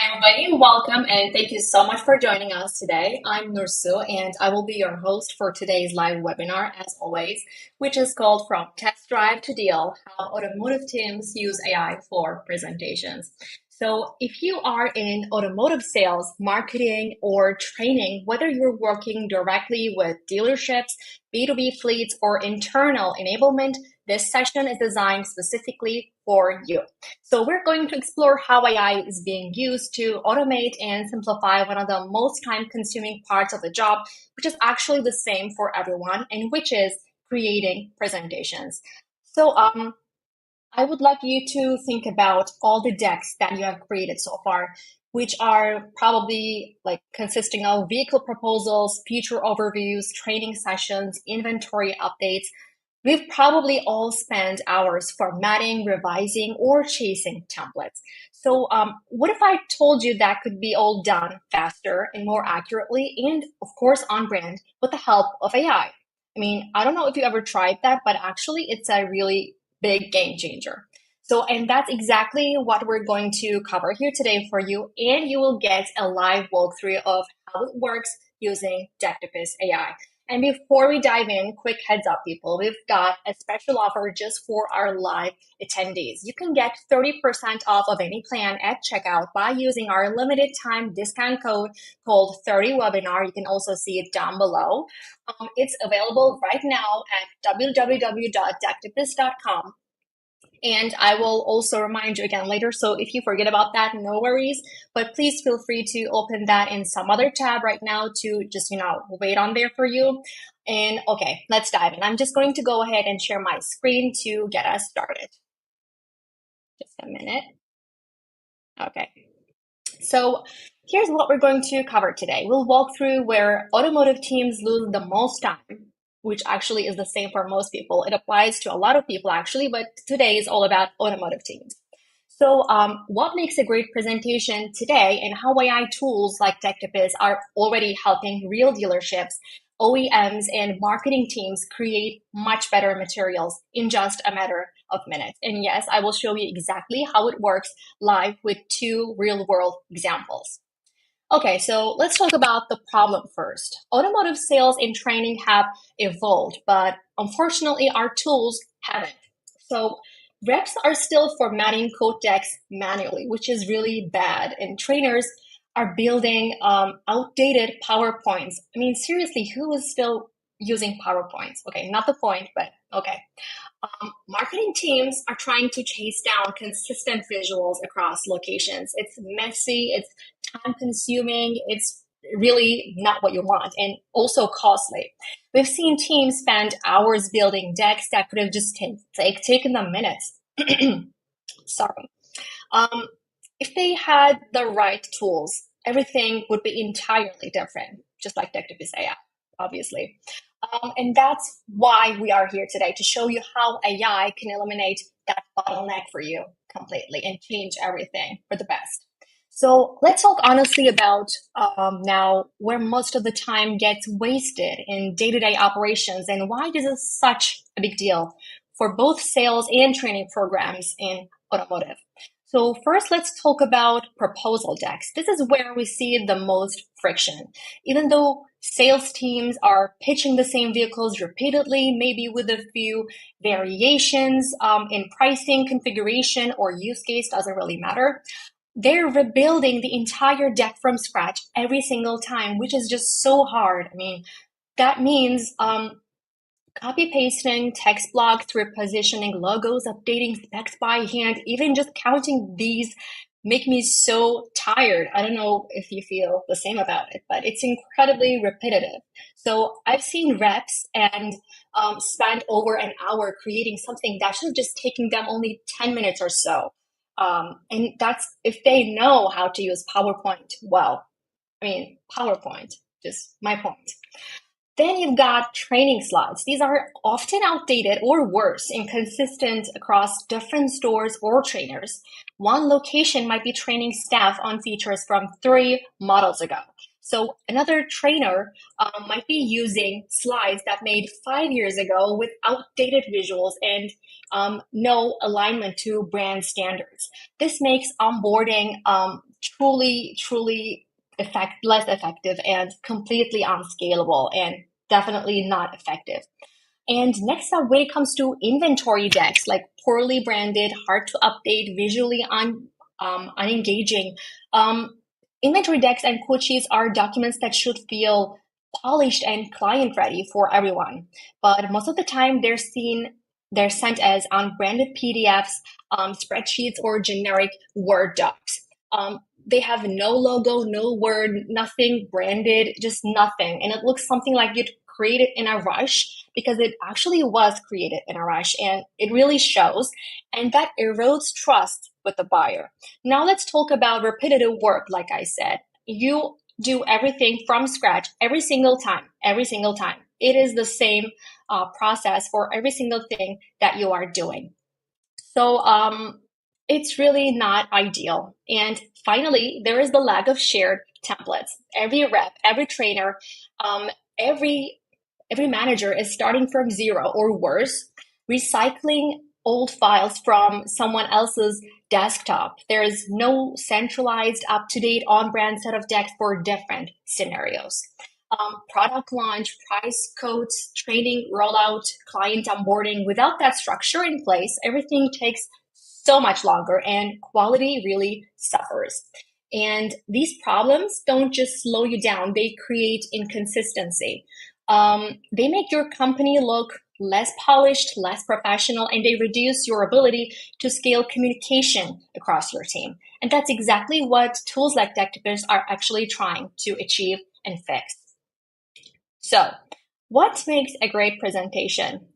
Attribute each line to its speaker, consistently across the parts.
Speaker 1: Everybody, welcome and thank you so much for joining us today. I'm Nursu and I will be your host for today's live webinar, as always, which is called From Test Drive to Deal, How Automotive Teams Use AI for Presentations. So if you are in automotive sales, marketing, or training, whether you're working directly with dealerships, B2B fleets, or internal enablement, this session is designed specifically for you. So we're going to explore how AI is being used to automate and simplify one of the most time-consuming parts of the job, which is actually the same for everyone, and which is creating presentations. So I would like you to think about all the decks that you have created so far, which are probably like consisting of vehicle proposals, feature overviews, training sessions, inventory updates. We've probably all spent hours formatting, revising, or chasing templates. So what if I told you that could be all done faster and more accurately and, of course, on brand with the help of AI? I mean, I don't know if you ever tried that, but actually it's a really big game changer. So, and that's exactly what we're going to cover here today for you. And you will get a live walkthrough of how it works using Decktopus AI. And before we dive in, quick heads up, people, we've got a special offer just for our live attendees. You can get 30% off of any plan at checkout by using our limited time discount code called 30webinar. You can also see it down below. It's available right now at www.decktopus.com. And I will also remind you again later. So if you forget about that, no worries. But please feel free to open that in some other tab right now to just, wait on there for you. And okay, let's dive in. I'm just going to go ahead and share my screen to get us started. Just a minute. Okay. So here's what we're going to cover today. We'll walk through where automotive teams lose the most time, which actually is the same for most people. It applies to a lot of people actually, but today is all about automotive teams. So what makes a great presentation today and how AI tools like Decktopus are already helping real dealerships, OEMs, and marketing teams create much better materials in just a matter of minutes. And yes, I will show you exactly how it works live with two real world examples. Okay, so let's talk about the problem first. Automotive sales and training have evolved, but unfortunately our tools haven't. So reps are still formatting code decks manually, which is really bad, and trainers are building outdated PowerPoints. I mean, seriously, who is still using PowerPoints? Okay, not the point, but okay. Marketing teams are trying to chase down consistent visuals across locations. It's messy, it's time consuming, it's really not what you want, and also costly. We've seen teams spend hours building decks that could have just taken them minutes. Sorry. If they had the right tools, everything would be entirely different, just like Decktopus AI, obviously. And that's why we are here today, to show you how AI can eliminate that bottleneck for you completely and change everything for the best. So let's talk honestly about now where most of the time gets wasted in day-to-day operations and why this is such a big deal for both sales and training programs in automotive. So first, let's talk about proposal decks. This is where we see the most friction. Even though sales teams are pitching the same vehicles repeatedly, maybe with a few variations in pricing, configuration, or use case, doesn't really matter. They're rebuilding the entire deck from scratch every single time, which is just so hard. I mean, that means copy pasting, text blocks, repositioning logos, updating specs by hand, even just counting these make me so tired. I don't know if you feel the same about it, but it's incredibly repetitive. So I've seen reps and spend over an hour creating something that should have just taken them only 10 minutes or so. And that's if they know how to use PowerPoint well. I mean, PowerPoint, just my point. Then you've got training slides. These are often outdated or worse, inconsistent across different stores or trainers. One location might be training staff on features from 3 models ago. So another trainer might be using slides that made 5 years ago with outdated visuals and no alignment to brand standards. This makes onboarding truly less effective and completely unscalable and definitely not effective. And next up, when it comes to inventory decks, like poorly branded, hard to update, visually unengaging, inventory decks and quote sheets are documents that should feel polished and client ready for everyone. But most of the time, they're sent as unbranded PDFs, spreadsheets, or generic Word docs. They have no logo, no word, nothing branded, just nothing. And it looks something like you'd create it in a rush, because it actually was created in a rush and it really shows. And that erodes trust with the buyer. Now let's talk about repetitive work. Like I said, you do everything from scratch every single time, every single time. It is the same process for every single thing that you are doing. So it's really not ideal. And finally, there is the lack of shared templates. Every rep, every trainer, every manager is starting from zero or worse, recycling old files from someone else's desktop. There is no centralized, up-to-date, on-brand set of decks for different scenarios. Product launch, price codes, training, rollout, client onboarding. Without that structure in place, everything takes so much longer and quality really suffers. And these problems don't just slow you down, they create inconsistency. They make your company look less polished, less professional, and they reduce your ability to scale communication across your team. And that's exactly what tools like Decktopus are actually trying to achieve and fix. So, what makes a great presentation?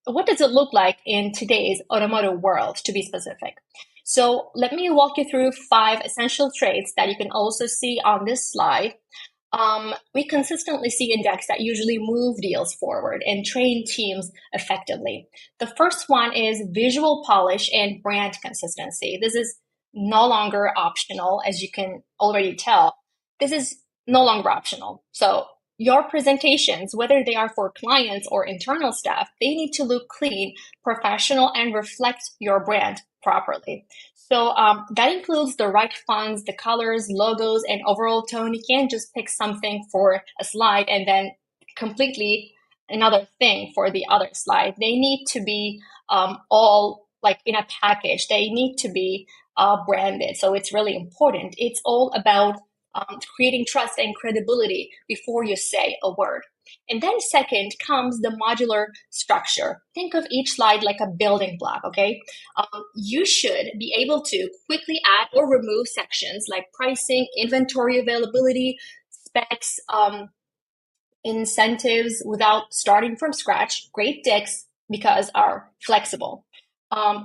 Speaker 1: What does it look like in today's automotive world, to be specific? So let me walk you through 5 essential traits that you can also see on this slide. We consistently see index that usually move deals forward and train teams effectively. The first one is visual polish and brand consistency. This is no longer optional, as you can already tell. This is no longer optional. So your presentations, whether they are for clients or internal staff, they need to look clean, professional, and reflect your brand properly. So that includes the right fonts, the colors, logos, and overall tone. You can't just pick something for a slide and then completely another thing for the other slide. They need to be all like in a package. They need to be branded. So it's really important. It's all about creating trust and credibility before you say a word. And then second comes the modular structure. Think of each slide like a building block, okay? You should be able to quickly add or remove sections like pricing, inventory availability, specs, incentives without starting from scratch. Great decks because are flexible.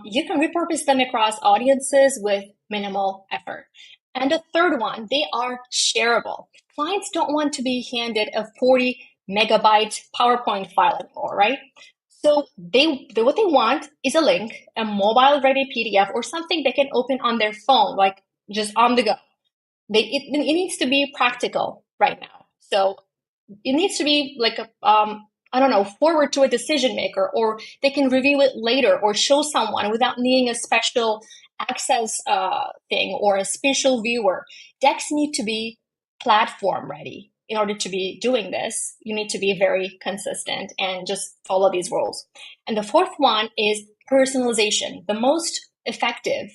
Speaker 1: You can repurpose them across audiences with minimal effort. And the third one, they are shareable. Clients don't want to be handed a 40 megabyte PowerPoint file anymore, right? So what they want is a link, a mobile ready PDF, or something they can open on their phone, like just on the go. It needs to be practical right now. So it needs to be like a I don't know, forward to a decision maker, or they can review it later or show someone without needing a special access thing or a special viewer. Decks need to be platform ready. In order to be doing this, you need to be very consistent and just follow these rules. And the fourth one is personalization. The most effective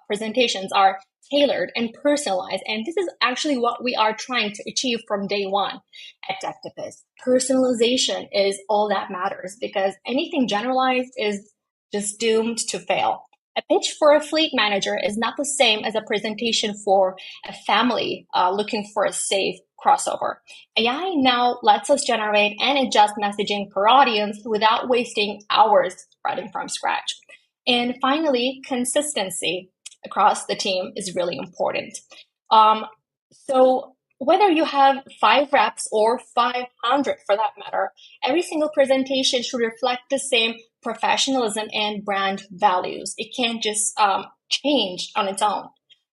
Speaker 1: presentations are tailored and personalized. And this is actually what we are trying to achieve from day one at Decktopus. Personalization is all that matters, because anything generalized is just doomed to fail. A pitch for a fleet manager is not the same as a presentation for a family looking for a safe crossover. AI now lets us generate and adjust messaging per audience without wasting hours writing from scratch. And finally, consistency across the team is really important. So whether you have 5 reps or 500 for that matter, every single presentation should reflect the same professionalism and brand values. It can't just change on its own.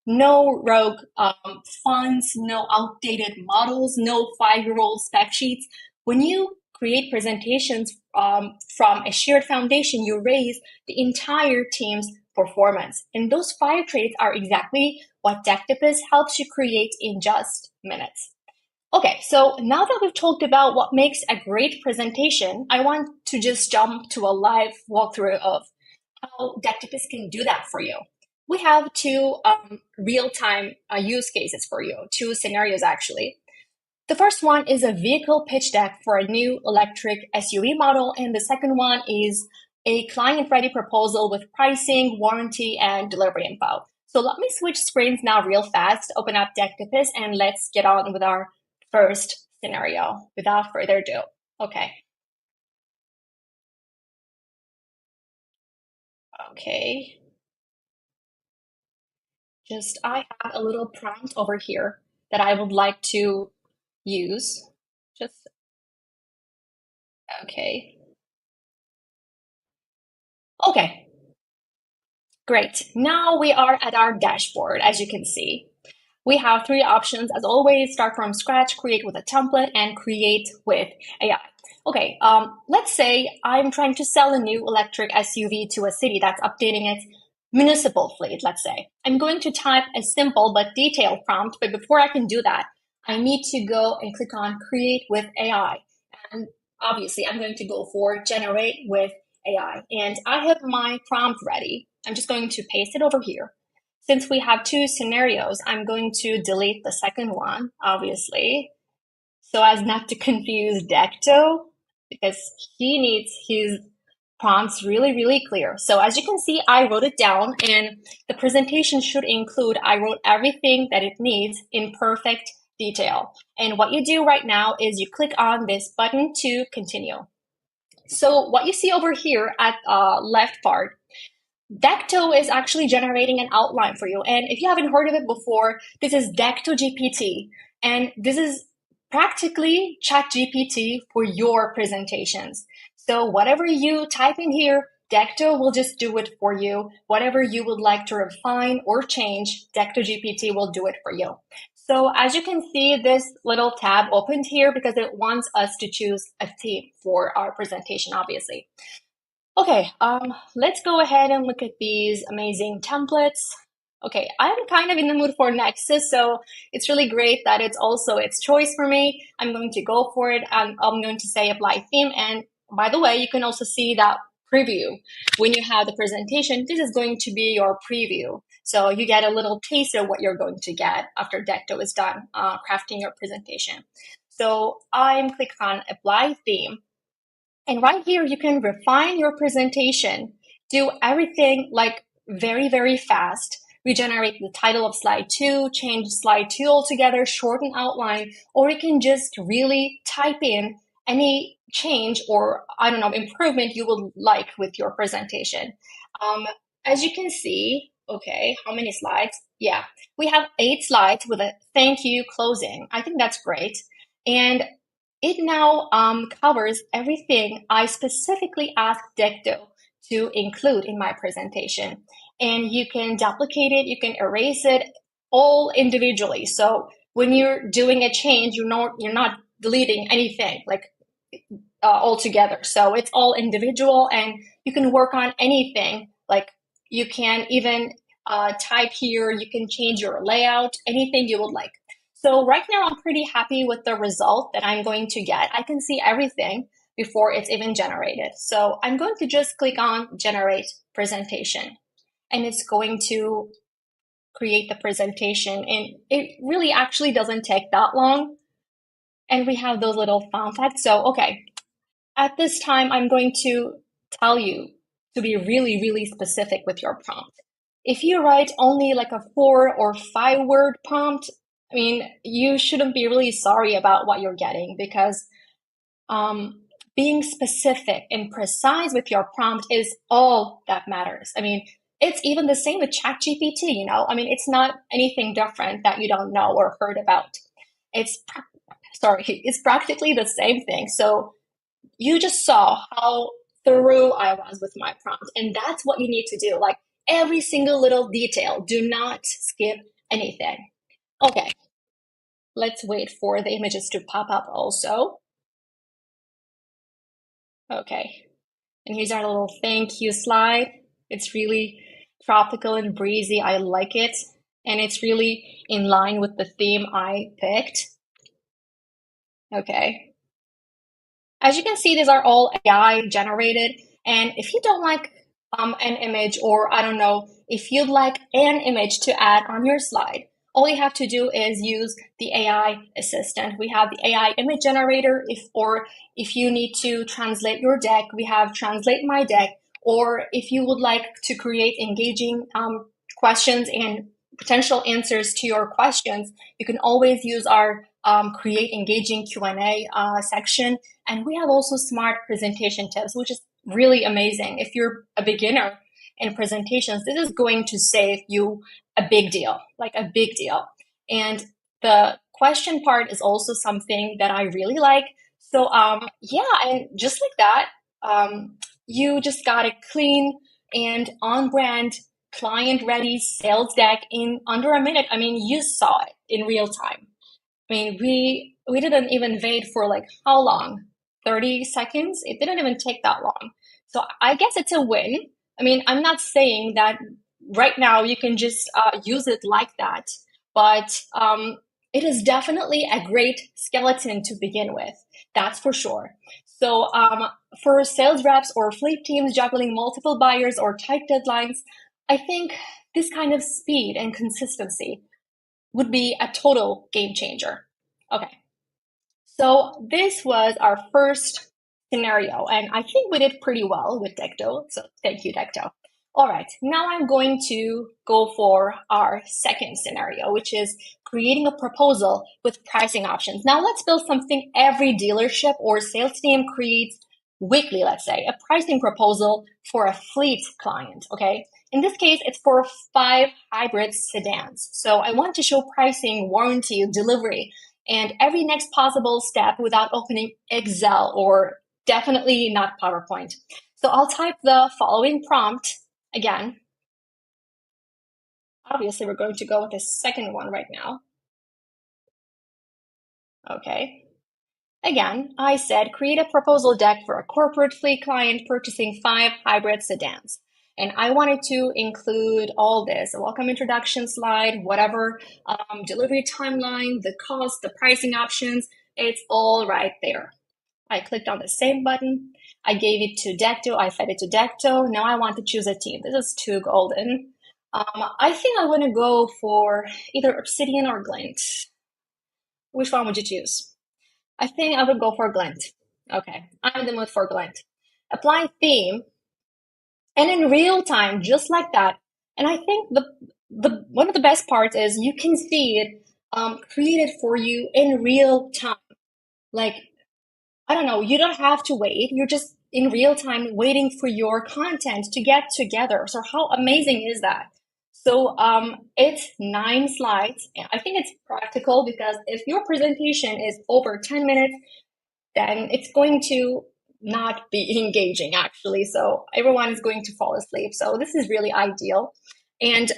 Speaker 1: No rogue fonts, no outdated models, no 5-year-old spec sheets. When you create presentations from a shared foundation, you raise the entire team's performance. And those 5 traits are exactly what Decktopus helps you create in just minutes. Okay, so now that we've talked about what makes a great presentation, I want to just jump to a live walkthrough of how Decktopus can do that for you. We have two real-time use cases for you, two scenarios actually. The first one is a vehicle pitch deck for a new electric SUV model, and the second one is a client-ready proposal with pricing, warranty, and delivery info. So let me switch screens now real fast, open up Decktopus, and let's get on with our first scenario without further ado. Okay. Okay. Just I have a little prompt over here that I would like to use. Just okay. Okay, great. Now we are at our dashboard, as you can see. We have three options as always: start from scratch, create with a template, and create with AI. Okay, let's say I'm trying to sell a new electric SUV to a city that's updating its municipal fleet, let's say. I'm going to type a simple but detailed prompt, but before I can do that, I need to go and click on create with AI. And obviously, I'm going to go for generate with AI. And I have my prompt ready. I'm just going to paste it over here. Since we have two scenarios, I'm going to delete the second one, obviously, so as not to confuse Decto, because he needs his prompts really, really clear. So as you can see, I wrote it down, and the presentation should include, I wrote everything that it needs in perfect detail. And what you do right now is you click on this button to continue. So what you see over here at left part, Decto is actually generating an outline for you. And if you haven't heard of it before, this is Decto GPT. And this is practically ChatGPT for your presentations. So whatever you type in here, Decto will just do it for you. Whatever you would like to refine or change, Decto GPT will do it for you. So as you can see, this little tab opened here because it wants us to choose a theme for our presentation, obviously. Okay, let's go ahead and look at these amazing templates. Okay, I'm kind of in the mood for Nexus, so it's really great that it's also its choice for me. I'm going to go for it, and I'm going to say apply theme. And by the way, you can also see that preview. When you have the presentation, this is going to be your preview. So you get a little taste of what you're going to get after Decto is done crafting your presentation. So I'm clicking on apply theme. And right here, you can refine your presentation, do everything like very, very fast. Regenerate the title of slide 2, change slide 2 altogether, shorten outline, or you can just really type in any change or, I don't know, improvement you would like with your presentation. As you can see, okay, how many slides? Yeah, we have 8 slides with a thank you closing. I think that's great. And it now covers everything I specifically asked Decto to include in my presentation. And you can duplicate it, you can erase it all individually. So when you're doing a change, you're not deleting anything like altogether. So it's all individual, and you can work on anything. Like you can even type here, you can change your layout, anything you would like. So right now I'm pretty happy with the result that I'm going to get. I can see everything before it's even generated. So I'm going to just click on generate presentation, and it's going to create the presentation. And it really actually doesn't take that long. And we have those little fun facts. So, okay, at this time, I'm going to tell you to be really, really specific with your prompt. If you write only like a 4 or 5 word prompt, I mean, you shouldn't be really sorry about what you're getting, because being specific and precise with your prompt is all that matters. I mean, it's even the same with ChatGPT, you know? I mean, it's not anything different that you don't know or heard about. It's practically the same thing. So you just saw how thorough I was with my prompt, and that's what you need to do. Like every single little detail, do not skip anything. Okay, let's wait for the images to pop up also. Okay, and here's our little thank you slide. It's really tropical and breezy. I like it. and it's really in line with the theme I picked. Okay. As you can see, these are all AI generated. And if you don't like an image, or I don't know, if you'd like an image to add on your slide, all you have to do is use the AI assistant. We have the AI image generator, or if you need to translate your deck, we have Translate My Deck. Or if you would like to create engaging questions and potential answers to your questions, you can always use our Create Engaging Q&A section. And we have also smart presentation tips, which is really amazing. If you're a beginner in presentations, this is going to save you a big deal, like a big deal. And the question part is also something that I really like. So yeah, and just like that, you just got a clean and on-brand client-ready sales deck in under a minute. I mean, you saw it in real time. I mean, we didn't even wait for like how long? 30 seconds? It didn't even take that long. So I guess it's a win. I mean, I'm not saying that right now you can just use it like that, but it is definitely a great skeleton to begin with. That's for sure. So for sales reps or fleet teams juggling multiple buyers or tight deadlines, I think this kind of speed and consistency would be a total game changer. Okay, so this was our first scenario, and I think we did pretty well with Decto, so thank you, Decto. All right, now I'm going to go for our second scenario, which is creating a proposal with pricing options. Now let's build something every dealership or sales team creates weekly, let's say, a pricing proposal for a fleet client, okay? In this case, it's for 5 hybrid sedans. So I want to show pricing, warranty, delivery, and every next possible step without opening Excel or definitely not PowerPoint. So I'll type the following prompt again. Obviously, we're going to go with the second one right now. Okay. Again, I said create a proposal deck for a corporate fleet client purchasing 5 hybrid sedans. And I wanted to include all this, a welcome introduction slide, whatever, delivery timeline, the cost, the pricing options, it's all right there. I clicked on the save button. I gave it to Decto. I fed it to Decto. Now I want to choose a team. This is too golden. I think I'm going to go for either Obsidian or Glint. Which one would you choose? I think I would go for Glint. Okay, I'm in the mood for Glint. Apply theme, and in real time, just like that. And I think the one of the best parts is you can see it created for you in real time. Like, I don't know, you don't have to wait. You're just in real time waiting for your content to get together. So how amazing is that? So it's 9 slides. I think it's practical because if your presentation is over 10 minutes, then it's going to not be engaging actually. So everyone is going to fall asleep. So this is really ideal. And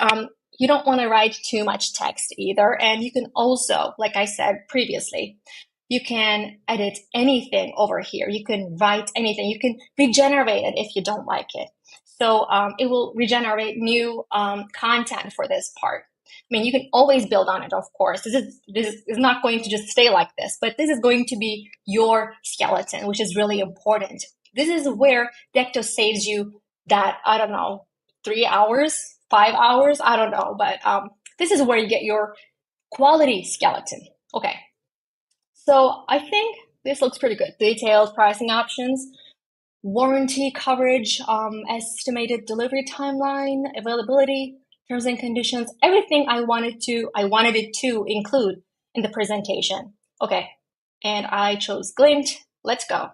Speaker 1: you don't want to write too much text either. And you can also, like I said previously, you can edit anything over here. You can write anything. You can regenerate it if you don't like it. So it will regenerate new content for this part. I mean, you can always build on it, of course. This is not going to just stay like this, but this is going to be your skeleton, which is really important. This is where Decto saves you that, I don't know, 3 hours, 5 hours, I don't know, but this is where you get your quality skeleton. Okay, so I think this looks pretty good. Details, pricing options, warranty coverage, estimated delivery timeline, availability, terms and conditions, everything I wanted it to include in the presentation. Okay, and I chose Glint. Let's go.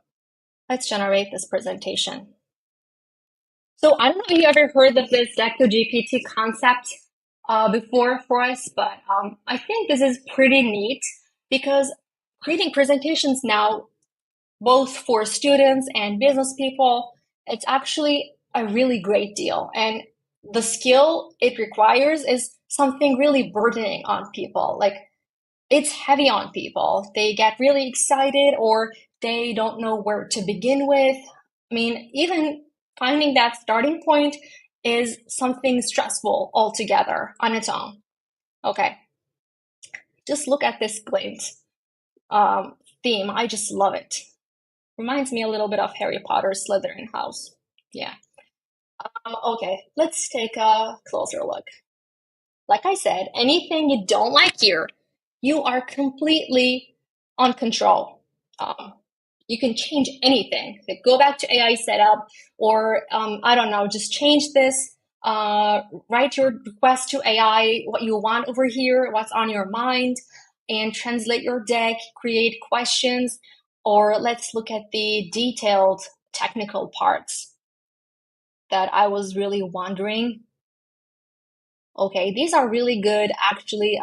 Speaker 1: Let's generate this presentation. So I don't know if you ever heard of this Decto GPT concept before for us, but I think this is pretty neat because creating presentations now, both for students and business people, it's actually a really great deal. And the skill it requires is something really burdening on people. Like, it's heavy on people. They get really excited or they don't know where to begin with. I mean, even finding that starting point is something stressful altogether on its own. Okay, just look at this glint theme. I just love it. Reminds me a little bit of Harry Potter's Slytherin house. Yeah. Okay, let's take a closer look. Like I said, anything you don't like here, you are completely on control. Um, you can change anything. Like go back to AI setup, or I don't know, just change this. Write your request to AI, what you want over here, what's on your mind, and translate your deck, create questions, or let's look at the detailed technical parts that I was really wondering. Okay, these are really good actually.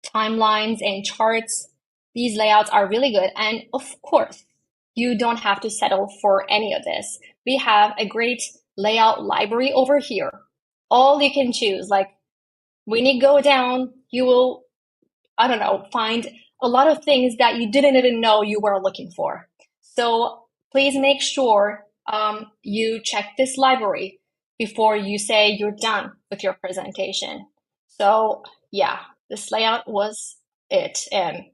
Speaker 1: Timelines and charts. These layouts are really good. And of course, you don't have to settle for any of this. We have a great layout library over here. All you can choose, like when you go down, you will, I don't know, find a lot of things that you didn't even know you were looking for. So please make sure you check this library before you say you're done with your presentation. So yeah, this layout was it, and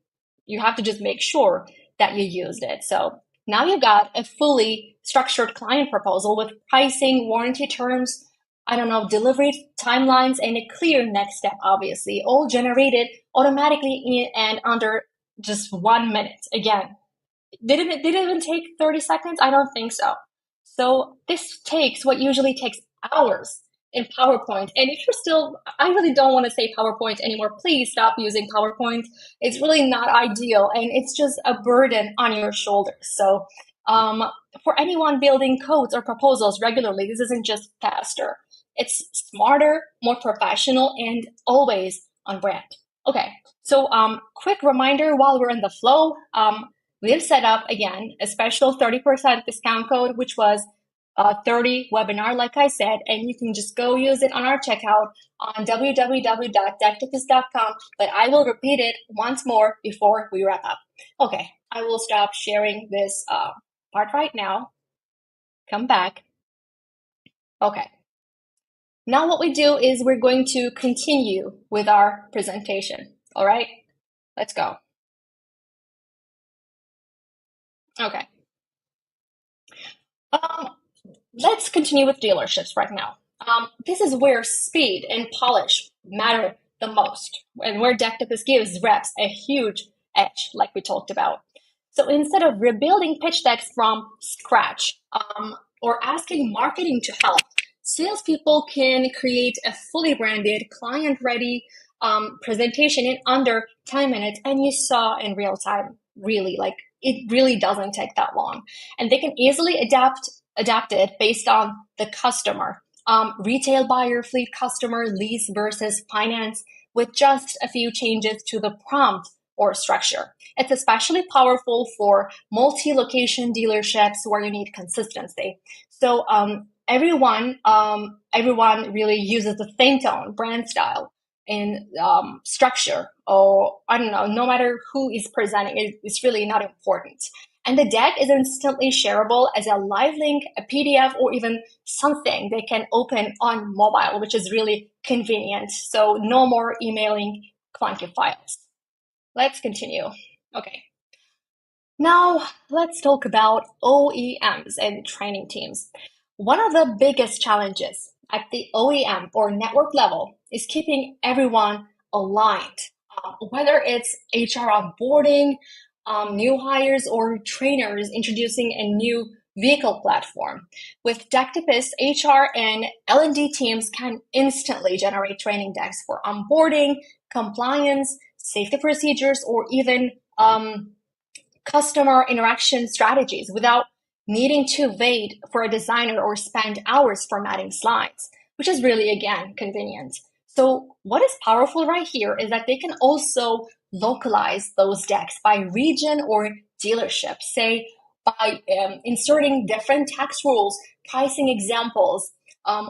Speaker 1: you have to just make sure that you used it. So now you've got a fully structured client proposal with pricing, warranty terms, I don't know, delivery timelines, and a clear next step, obviously, all generated automatically in and under just 1 minute. Again, did it even take 30 seconds? I don't think so. So this takes what usually takes hours in PowerPoint. And if you're still, I really don't want to say PowerPoint anymore. Please stop using PowerPoint. It's really not ideal, and it's just a burden on your shoulders. So um, for anyone building codes or proposals regularly, this isn't just faster. It's smarter, more professional, and always on brand. Okay, so quick reminder while we're in the flow, we've set up again a special 30% discount code, which was 30 webinar, like I said, and you can just go use it on our checkout on www.decktopus.com. But I will repeat it once more before we wrap up. Okay, I will stop sharing this part right now. Come back. Okay. Now what we do is we're going to continue with our presentation. All right, let's go. Okay. Um, let's continue with dealerships right now. This is where speed and polish matter the most, and where Decktopus gives reps a huge edge, like we talked about. So instead of rebuilding pitch decks from scratch or asking marketing to help, salespeople can create a fully branded, client-ready presentation in under 10 minutes, and you saw in real time. Really, like it really doesn't take that long, and they can easily adapt it based on the customer. Retail buyer, fleet customer, lease versus finance, with just a few changes to the prompt or structure. It's especially powerful for multi-location dealerships where you need consistency. So everyone really uses the same tone, brand style, and structure. Or I don't know, no matter who is presenting, it's really not important. And the deck is instantly shareable as a live link, a PDF, or even something they can open on mobile, which is really convenient. So no more emailing clunky files. Let's continue. Okay. Now let's talk about OEMs and training teams. One of the biggest challenges at the OEM or network level is keeping everyone aligned, whether it's HR onboarding, new hires, or trainers introducing a new vehicle platform. With Decktopus, HR and L&D teams can instantly generate training decks for onboarding, compliance, safety procedures, or even customer interaction strategies without needing to wait for a designer or spend hours formatting slides, which is really, again, convenient. So what is powerful right here is that they can also localize those decks by region or dealership, say by inserting different tax rules, pricing examples,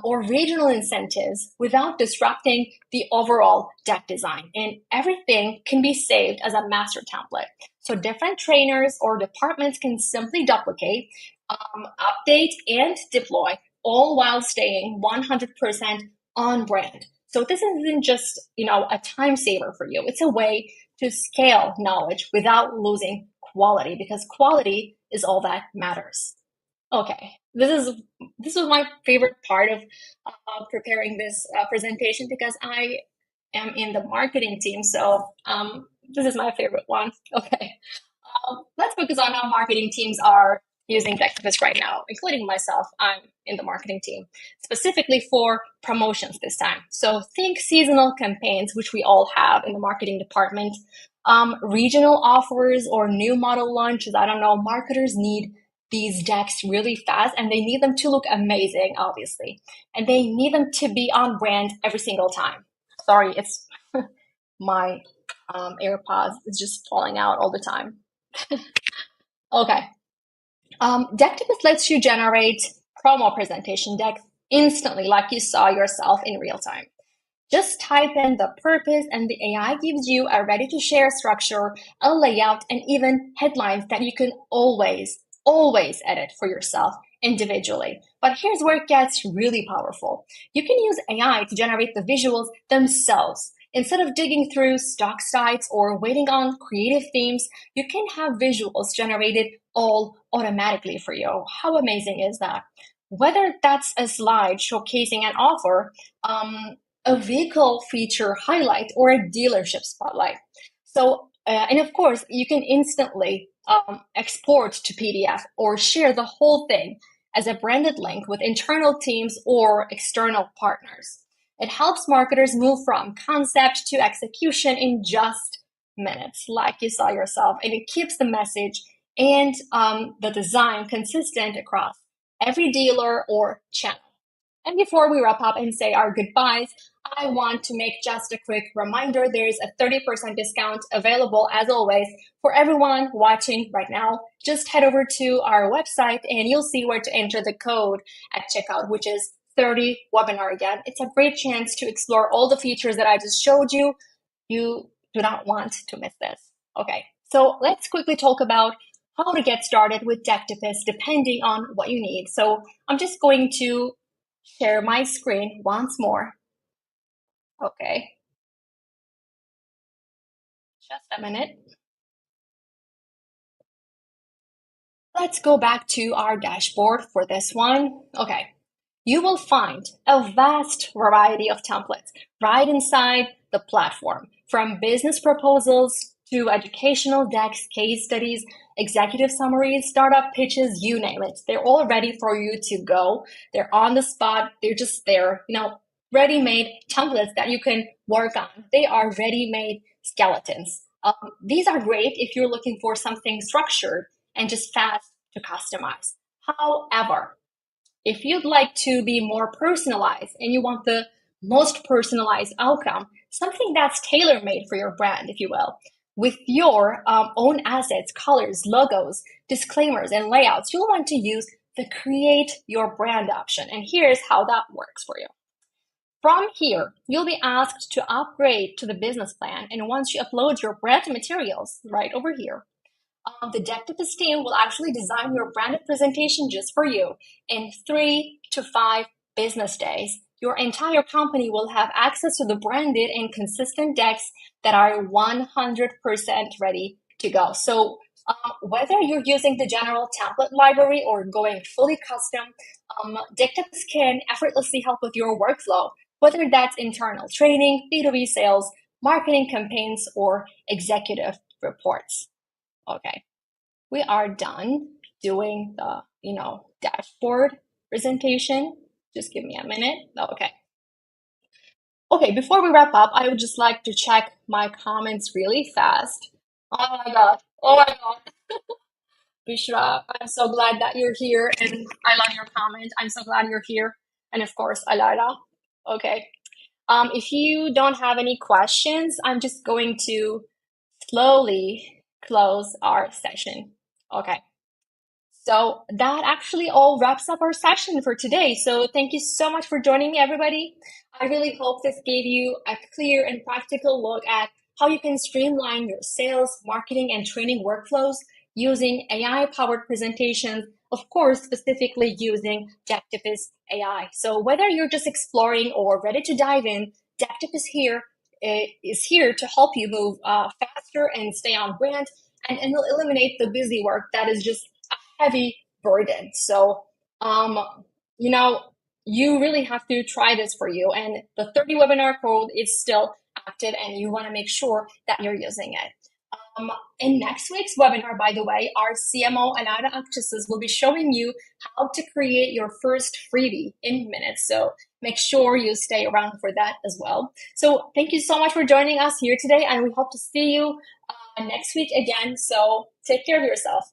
Speaker 1: or regional incentives without disrupting the overall deck design. And everything can be saved as a master template. So different trainers or departments can simply duplicate, update, and deploy, all while staying 100% on brand. So this isn't just, a time saver for you. It's a way to scale knowledge without losing quality, because quality is all that matters. Okay, this was my favorite part of preparing this presentation, because I am in the marketing team. So this is my favorite one. Okay, let's focus on how marketing teams are using Decktopus right now, including myself. I'm in the marketing team, specifically for promotions this time. So think seasonal campaigns, which we all have in the marketing department, regional offers or new model launches. I don't know, marketers need these decks really fast, and they need them to look amazing, obviously. And they need them to be on brand every single time. Sorry, it's my AirPods is just falling out all the time. Okay. Decktopus lets you generate promo presentation decks instantly, like you saw yourself in real time. Just type in the purpose, and the AI gives you a ready to share structure, a layout, and even headlines that you can always edit for yourself individually. But here's where it gets really powerful. You can use AI to generate the visuals themselves. Instead of digging through stock sites or waiting on creative themes, you can have visuals generated all automatically for you. How amazing is that? Whether that's a slide showcasing an offer, a vehicle feature highlight, or a dealership spotlight. So, and of course, you can instantly export to PDF or share the whole thing as a branded link with internal teams or external partners. It helps marketers move from concept to execution in just minutes, like you saw yourself, and it keeps the message and the design consistent across every dealer or channel. And before we wrap up and say our goodbyes, I want to make just a quick reminder. There's a 30% discount available, as always, for everyone watching right now. Just head over to our website and you'll see where to enter the code at checkout, which is 30 webinar again. It's a great chance to explore all the features that I just showed you. You do not want to miss this. Okay, so let's quickly talk about how to get started with Decktopus depending on what you need. So I'm just going to share my screen once more. Okay, just a minute. Let's go back to our dashboard for this one. Okay, you will find a vast variety of templates right inside the platform, from business proposals to educational decks, case studies, executive summaries, startup pitches, you name it. They're all ready for you to go. They're on the spot. They're just there, ready-made templates that you can work on. They are ready-made skeletons. These are great if you're looking for something structured and just fast to customize. However, if you'd like to be more personalized and you want the most personalized outcome, something that's tailor-made for your brand, if you will, with your own assets, colors, logos, disclaimers, and layouts, you'll want to use the Create Your Brand option. And here's how that works for you. From here, you'll be asked to upgrade to the business plan. And once you upload your brand materials right over here, the Decktopus team will actually design your branded presentation just for you in 3 to 5 business days. Your entire company will have access to the branded and consistent decks that are 100% ready to go. So whether you're using the general template library or going fully custom, Decktopus can effortlessly help with your workflow, whether that's internal training, B2B sales, marketing campaigns, or executive reports. Okay, we are done doing the, dashboard presentation. Just give me a minute. Okay. Okay, before we wrap up, I would just like to check my comments really fast. Oh my God. Oh my God. Bishra, I'm so glad that you're here, and I love your comment. I'm so glad you're here. And of course, Alara. Okay. If you don't have any questions, I'm just going to slowly close our session. Okay. So that actually all wraps up our session for today. So thank you so much for joining me, everybody. I really hope this gave you a clear and practical look at how you can streamline your sales, marketing, and training workflows using AI-powered presentations, of course, specifically using Decktopus AI. So whether you're just exploring or ready to dive in, is here to help you move faster and stay on brand, and will eliminate the busy work that is just a heavy burden. So, um, you know, you really have to try this for you. And the 30 webinar code is still active, and you want to make sure that you're using it. In next week's webinar, by the way, our CMO, Anada Akçasız, will be showing you how to create your first freebie in minutes. So make sure you stay around for that as well. So thank you so much for joining us here today, and we hope to see you next week again. So take care of yourself.